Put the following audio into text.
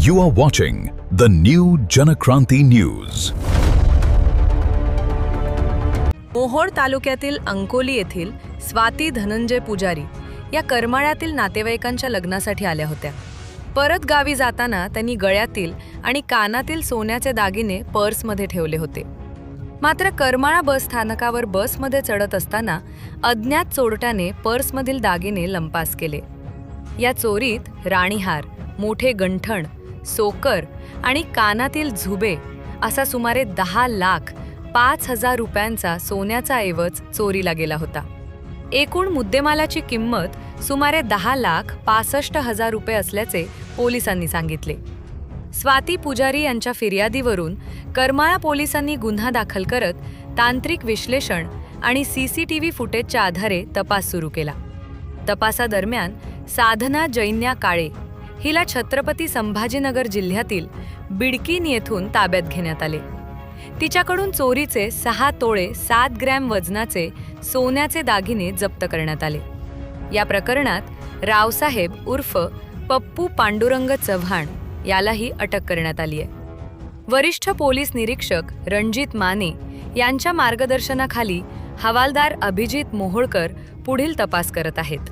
You are watching the new Janakranti News. Mohol तालुक्यातील अंकोली येथील स्वाती धनंजय पुजारी या करमाळ्यातील नातेवाईकांच्या लग्नासाठी आल्या होत्या. परत गावी जाताना त्यांनी गळ्यातील आणि कानातील सोन्याचे दागिने पर्समध्ये ठेवले होते. मात्र करमाळा बस स्थानकावर बसमध्ये चढत असताना अज्ञात चोरट्याने पर्समधील दागिने लंपास केले. या चोरीत राणीहार, मोठे गंठण, सोकर आणि कानातील झुबे असा सुमारे 10,05,000 रुपयांचा सोन्याचा ऐवज चोरीला गेला होता. एकूण मुद्देमालाची किंमत सुमारे 10,65,000 रुपये असल्याचे पोलिसांनी सांगितले. स्वाती पुजारी यांच्या फिर्यादीवरून करमाळा पोलिसांनी गुन्हा दाखल करत तांत्रिक विश्लेषण आणि सीसीटीव्ही फुटेजच्या आधारे तपास सुरू केला. तपासादरम्यान साधना जैन्या काळे हिला छत्रपती संभाजीनगर जिल्ह्यातील बिडकीन येथून ताब्यात घेण्यात आले. तिच्याकडून चोरीचे 6 तोळे 7 ग्रॅम वजनाचे सोन्याचे दागिने जप्त करण्यात आले. या प्रकरणात रावसाहेब उर्फ पप्पू पांडुरंग चव्हाण यालाही अटक करण्यात आली आहे. वरिष्ठ पोलीस निरीक्षक रणजित माने यांच्या मार्गदर्शनाखाली हवालदार अभिजित मोहोळकर पुढील तपास करत आहेत.